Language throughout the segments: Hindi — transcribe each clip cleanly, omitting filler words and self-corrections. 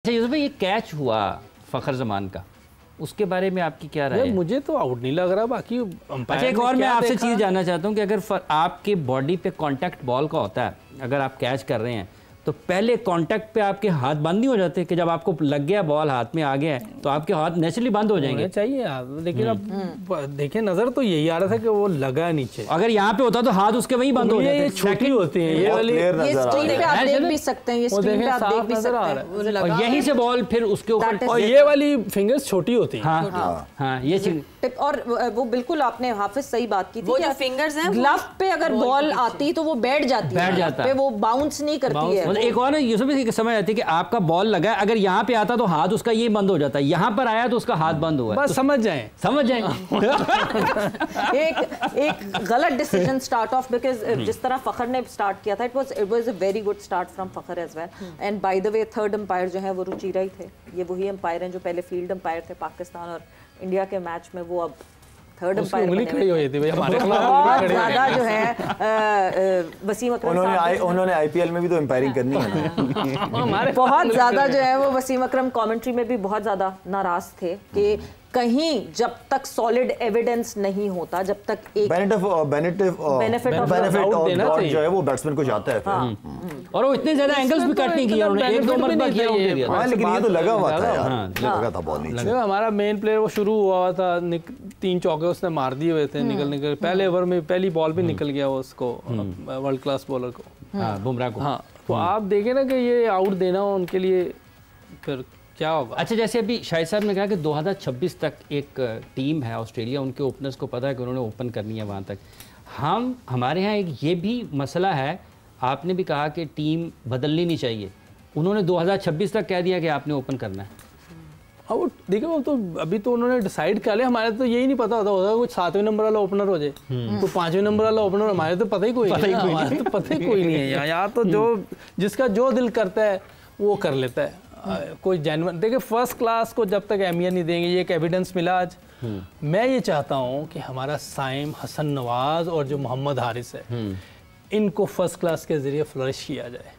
अच्छा यूसुफ भाई, ये कैच हुआ फ़खर जमान का, उसके बारे में आपकी क्या राय है? मुझे तो आउट नहीं लग रहा, बाकी अच्छा एक और मैं आपसे चीज़ जानना चाहता हूँ कि अगर आपके बॉडी पे कांटेक्ट बॉल का होता है, अगर आप कैच कर रहे हैं तो पहले कांटेक्ट पे आपके हाथ बंद नहीं हो जाते कि जब आपको लग गया बॉल हाथ में आ गया है तो आपके हाथ नेचुरली बंद हो जाएंगे? चाहिए यार, लेकिन अब देखिए नजर तो यही आ रहा था कि वो लगा नीचे, अगर यहाँ पे होता तो हाथ उसके वहीं बंद हो जाते। छोटी होती है ये वाली, ये स्क्रीन पे आप देख भी सकते हैं, ये स्क्रीन पे आप देख भी सकते हैं, और यहीं से बॉल फिर उसके ऊपर, और ये वाली फिंगर्स छोटी होती है। हाँ ये टिप, और वो बिल्कुल आपने हाफिज सही बात की थी, वो जो फिंगर्स हैं ग्लव पे अगर बॉल आती तो वो बैठ जाती है, वो बाउंस नहीं करती है। एक और यूसुफ की समझ आती है कि आपका बॉल लगा, अगर यहाँ पे आता तो हाथ उसका ये बंद हो जाता है, यहाँ पर आया तो उसका हाथ बंद हुआ। बस तो समझ जाएं एक गलत डिसीजन स्टार्ट ऑफ, बिकॉज जिस तरह फखर ने स्टार्ट किया था, it was a very good start from Fakhar as well. And by the way third umpire जो है वो रुचिरा ही थे, ये वही अंपायर हैं जो पहले फील्ड अंपायर थे पाकिस्तान और इंडिया के मैच में, वो अब थर्ड अंपायर उंगली खड़ी हो जाती है हमारे बहुत ज्यादा जो है वसीम अकरम उन्होंने आईपीएल में भी तो एम्पायरिंग करनी है बहुत ज्यादा जो है वो वसीम अकरम कमेंट्री में भी बहुत ज्यादा नाराज थे कि कहीं जब तक सॉलिड एविडेंस नहीं होता, जब तक एक बेनिफिट ऑफ जो है वो बैट्समैन को जाता है। और वो इतने ज्यादा एंगल्स भी कट नहीं किया उन्होंने, एक दो मरतबा किया, लेकिन ये तो लगा हुआ था यार, लगा था बॉल नीचे। हमारा मेन प्लेयर वो शुरू हुआ था, 3 चौके उसने मार दिए हुए थे, निकल पहले ओवर में पहली बॉल भी निकल गया वो उसको, वर्ल्ड क्लास बॉलर को, बुमराह को। हाँ, तो आप देखें ना कि ये आउट देना हो उनके लिए फिर क्या होगा। अच्छा जैसे अभी शाहिद साहब ने कहा कि 2026 तक एक टीम है ऑस्ट्रेलिया, उनके ओपनर्स को पता है कि उन्होंने ओपन करनी है वहाँ तक। हमारे यहाँ एक ये भी मसला है, आपने भी कहा कि टीम बदलनी नहीं चाहिए, उन्होंने 2026 तक कह दिया कि आपने ओपन करना है। हाँ वो देखो, वो तो अभी तो उन्होंने डिसाइड कर लिया, हमारे तो यही नहीं पता होता कुछ 7वें नंबर वाला ओपनर हो जाए तो 5वें नंबर वाला ओपनर, हमारे तो पता ही कोई नहीं है यार। तो जो जिसका जो दिल करता है वो कर लेता है, कोई जेन्युइन। देखिए फर्स्ट क्लास को जब तक अहमियत नहीं देंगे, ये एक एविडेंस मिला आज। मैं ये चाहता हूँ कि हमारा साइम, हसन नवाज और जो मोहम्मद हारिस है, इनको फर्स्ट क्लास के ज़रिए फ्लरिश किया जाए,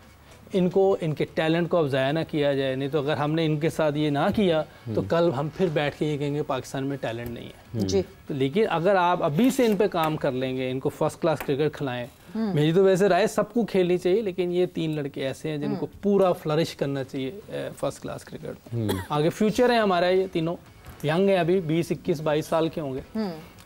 इनको इनके टैलेंट को अब ज़ाया ना किया जाए। नहीं तो अगर हमने इनके साथ ये ना किया तो कल हम फिर बैठ के ये कहेंगे पाकिस्तान में टैलेंट नहीं है जी। तो लेकिन अगर आप अभी से इन पे काम कर लेंगे, इनको फर्स्ट क्लास क्रिकेट खिलाएं, मेरी तो वैसे राय सबको खेलनी चाहिए, लेकिन ये 3 लड़के ऐसे हैं जिनको पूरा फ्लरिश करना चाहिए फर्स्ट क्लास क्रिकेट। आगे फ्यूचर है हमारा, ये तीनों यंग है, अभी 20, 21, 22 साल के होंगे,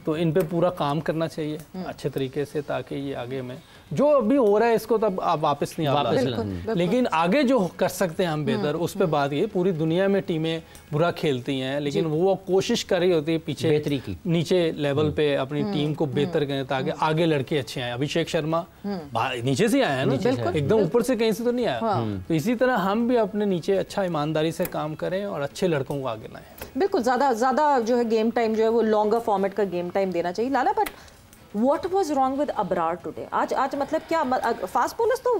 तो इन पे पूरा काम करना चाहिए अच्छे तरीके से, ताकि ये आगे में जो अभी हो रहा है इसको तब आप वापस नहीं आ, लेकिन आगे जो कर सकते हैं हम बेहतर, उस पे बात। ये पूरी दुनिया में टीमें बुरा खेलती हैं, लेकिन वो कोशिश कर रही होती है पीछे बेहतरी की, नीचे लेवल पे अपनी टीम को बेहतर करें ताकि आगे लड़के अच्छे आए। अभिषेक शर्मा नीचे से आया है ना, एकदम ऊपर से कहीं से तो नहीं आया। तो इसी तरह हम भी अपने नीचे अच्छा ईमानदारी से काम करें और अच्छे लड़कों को आगे लाएं। बिल्कुल, ज़्यादा जो है गेम टाइम जो है वो लॉन्गर फॉर्मेट का गेम टाइम देना चाहिए। लाला, but what was wrong with Abrar today? आज मतलब क्या, फास्ट बॉलर्स तो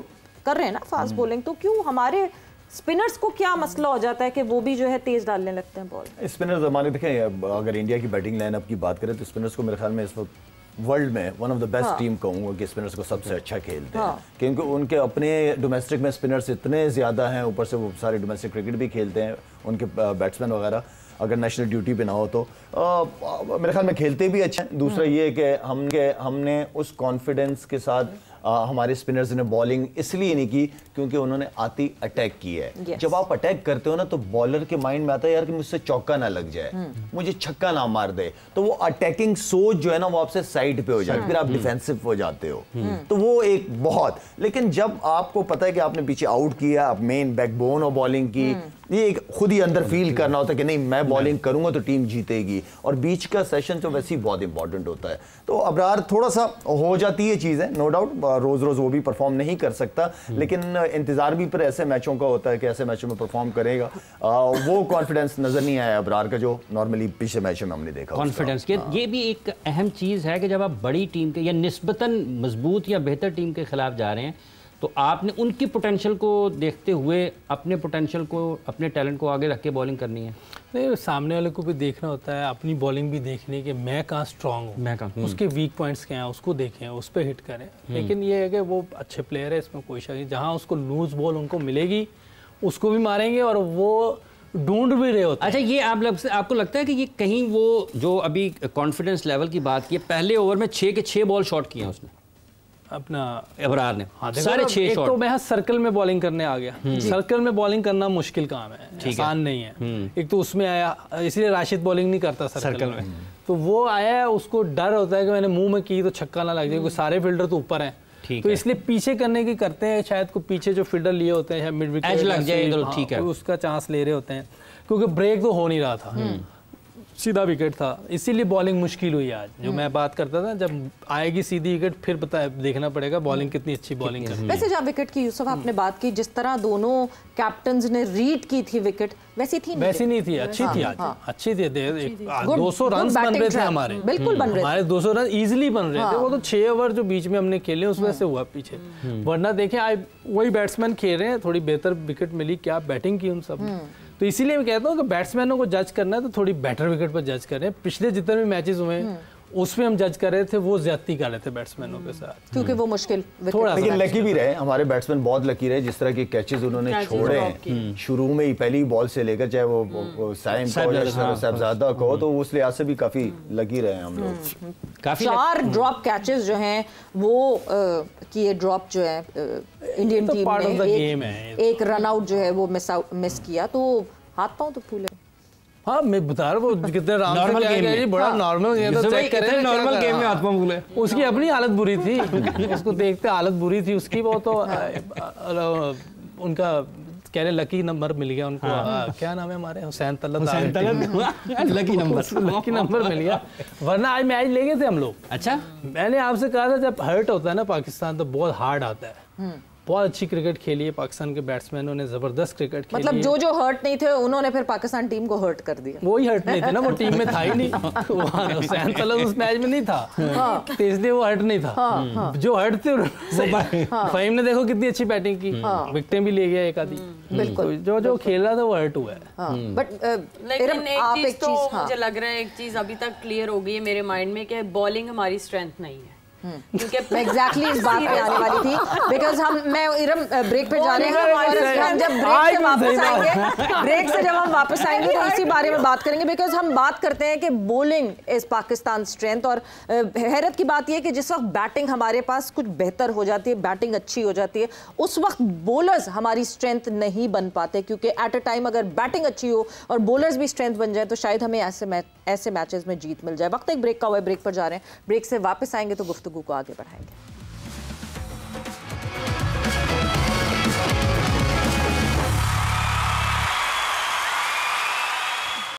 कर रहे हैं ना फास्ट बॉलिंग, तो क्यों हमारे स्पिनर्स को क्या मसला हो जाता है कि वो भी जो है तेज डालने लगते हैं बॉल? स्पिनर्स हमारे देखें, अगर इंडिया की बैटिंग लाइनअप की बात करें तो स्पिनर्स को मेरे ख्याल में इस वक्त वर्ल्ड में one of the best team कहूँगा कि स्पिनर्स को सबसे अच्छा खेलते हैं, क्योंकि उनके अपने डोमेस्टिक में स्पिनर्स इतने ज़्यादा हैं, ऊपर से वो सारे डोमेस्टिक क्रिकेट भी खेलते हैं, उनके बैट्समैन वगैरह अगर नेशनल ड्यूटी पे ना हो तो मेरे ख्याल में खेलते भी अच्छे हैं। दूसरा ये कि हमने उस कॉन्फिडेंस के साथ हमारे स्पिनर्स ने बॉलिंग इसलिए नहीं की क्योंकि उन्होंने आती अटैक की है। जब आप अटैक करते हो ना तो बॉलर के माइंड में आता है यार कि मुझसे चौका ना लग जाए, मुझे छक्का ना मार दे, तो वो अटैकिंग सोच जो है ना वो आपसे साइड पे हो जाए, फिर आप डिफेंसिव हो जाते हो। तो वो एक बहुत, लेकिन जब आपको पता है कि आपने पीछे आउट किया, आप मेन बैकबोन हो बॉलिंग की, ये एक खुद ही अंदर फील करना होता है कि नहीं मैं बॉलिंग करूंगा तो टीम जीतेगी, और बीच का सेशन तो वैसे ही बहुत इंपॉर्टेंट होता है। तो अबरार थोड़ा सा हो जाती है चीज़ है, नो डाउट, रोज रोज वो भी परफॉर्म नहीं कर सकता, लेकिन इंतजार भी पर ऐसे मैचों का होता है कि ऐसे मैचों में परफॉर्म करेगा। वो कॉन्फिडेंस नजर नहीं आया अबरार का जो नॉर्मली पिछले मैचों में हमने देखा। कॉन्फिडेंस ये भी एक अहम चीज़ है कि जब आप बड़ी टीम के या निस्बतन मजबूत या बेहतर टीम के खिलाफ जा रहे हैं तो आपने उनकी पोटेंशियल को देखते हुए अपने पोटेंशियल को, अपने टैलेंट को आगे रख के बॉलिंग करनी है। नहीं, सामने वाले को भी देखना होता है, अपनी बॉलिंग भी देखनी है कि मैं कहाँ स्ट्रांग हूँ, मैं कहाँ, उसके वीक पॉइंट्स क्या हैं उसको देखें, उस पर हिट करें। लेकिन ये है कि वो अच्छे प्लेयर है, इसमें कोई शक नहीं, जहाँ उसको लूज बॉल उनको मिलेगी उसको भी मारेंगे और वो ढूंढ भी रहे होते हैं। अच्छा, ये आपको लगता है कि ये कहीं वो जो अभी कॉन्फिडेंस लेवल की बात की, पहले ओवर में 6 के 6 बॉल शॉट किए हैं उसने अपना अबरार ने, हाँ, सारे 6 शॉट। तो मैं सर्कल में बॉलिंग करने आ गया। सर्कल में बॉलिंग करना मुश्किल काम है, आसान नहीं है। एक तो उसमें आया, इसलिए राशिद बॉलिंग नहीं करता सर्कल में। तो वो आया है, उसको डर होता है कि मैंने मुंह में की तो छक्का ना लग जाए, क्योंकि सारे फील्डर तो ऊपर हैं, तो इसलिए पीछे करने की करते हैं, शायद को पीछे जो फील्डर लिए होते हैं मिड विकेट लग जाए तो ठीक है, उसका चांस ले रहे होते हैं, क्योंकि ब्रेक तो हो नहीं रहा था, सीधा विकेट था, इसीलिए बॉलिंग मुश्किल हुई आज। जो मैं बात करता था, जब आएगी सीधी विकेट फिर पता देखना पड़ेगा बॉलिंग कितनी अच्छी बॉलिंग है। वैसे जब विकेट की यूसुफ आपने बात की, जिस तरह दोनों कैप्टन्स ने रीड की थी विकेट, वैसी थी वैसी नहीं थी, अच्छी थी आज, अच्छी थी। 200 रन बन रहे थे हमारे, बिल्कुल बन रहे थे हमारे 200 रन इजीली बन रहे थे। वो तो 6 ओवर जो बीच में हमने खेले उस वजह से हुआ पीछे, वरना देखें आज वही बैट्समैन खेल रहे हैं, थोड़ी बेहतर विकेट मिली, क्या बैटिंग की उन सब। तो इसीलिए मैं कहता हूँ कि बैट्समैनों को जज करना है तो थोड़ी बेटर विकेट पर जज करें। पिछले जितने भी मैचेस हुए उसमें हम जज कर रहे थे, वो ज्यादती कर रहे थे बैट्समैनों के साथ, क्योंकि वो मुश्किल थोड़ा, लेकिन लकी भी रहे हमारे बैट्समैन, बहुत लकी रहे। जिस तरह के कैचेस उन्होंने छोड़े हैं शुरू में ही, पहली बॉल से लेकर, चाहे वो साइम को या साहबजादा को, तो उस लिहाज से भी काफी लकी रहे हम लोग। काफी 4 ड्रॉप कैचेस जो हैं वो किए, ड्रॉप जो है इंडियन टीम ने, एक रन आउट जो है वो मिस किया, तो हाथ पांव तो फूले। हाँ, मैं बता रहा हूँ कितने नॉर्मल गेम है, बड़ा नॉर्मल गेम था, चेक करें नॉर्मल गेम में हाथ पांव फूले। उसकी अपनी हालत बुरी थी, उसको देखते हालत बुरी थी उसकी। वो तो उनका कह रहे लकी नंबर मिल गया उनको। क्या नाम है हमारे, हुसैन तलत लकी नंबर मिल गया, वरना आज मैच ले गए थे हम लोग। अच्छा, मैंने आपसे कहा था जब हर्ट होता है ना पाकिस्तान तो बहुत हार्ड आता है। बहुत अच्छी क्रिकेट खेली है पाकिस्तान के बैट्समैनों ने, जबरदस्त क्रिकेट खेली। मतलब जो हर्ट नहीं थे उन्होंने फिर पाकिस्तान टीम को हर्ट कर दिया। वही हर्ट नहीं थे ना, वो टीम में था ही नहीं, हुसैन तलत उस मैच में नहीं था, तो इसलिए वो हर्ट नहीं था। जो हर्ट थे फहीम ने देखो कितनी अच्छी बैटिंग की, विकेटें भी ले गया एक आधी। बिल्कुल, जो खेल रहा था वो हर्ट हुआ है। बट लेकिन एक चीज तो मुझे लग रहा है, एक चीज अभी तक क्लियर हो गई है मेरे माइंड में कि बॉलिंग हमारी स्ट्रेंथ नहीं है। क्योंकि एग्जैक्टली इस बात पे आने वाली थी, बिकॉज मैं इरम ब्रेक पे जा रहे हैं, और हम जब ब्रेक से जब हम वापस आएंगे तो इसी बारे में बात करेंगे, बिकॉज हम बात करते हैं कि बॉलिंग इज पाकिस्तान स्ट्रेंथ। और हैरत की बात यह है कि जिस वक्त बैटिंग हमारे पास कुछ बेहतर हो जाती है, बैटिंग अच्छी हो जाती है, उस वक्त बॉलर्स हमारी स्ट्रेंथ नहीं बन पाते, क्योंकि एट अ टाइम अगर बैटिंग अच्छी हो और बॉलर्स भी स्ट्रेंथ बन जाए तो शायद हमें ऐसे मैचेस में जीत मिल जाए। वक्त एक ब्रेक का हुआ है, ब्रेक पर जा रहे हैं, ब्रेक से वापस आएंगे तो गुफ्तगू को आगे बढ़ाएंगे।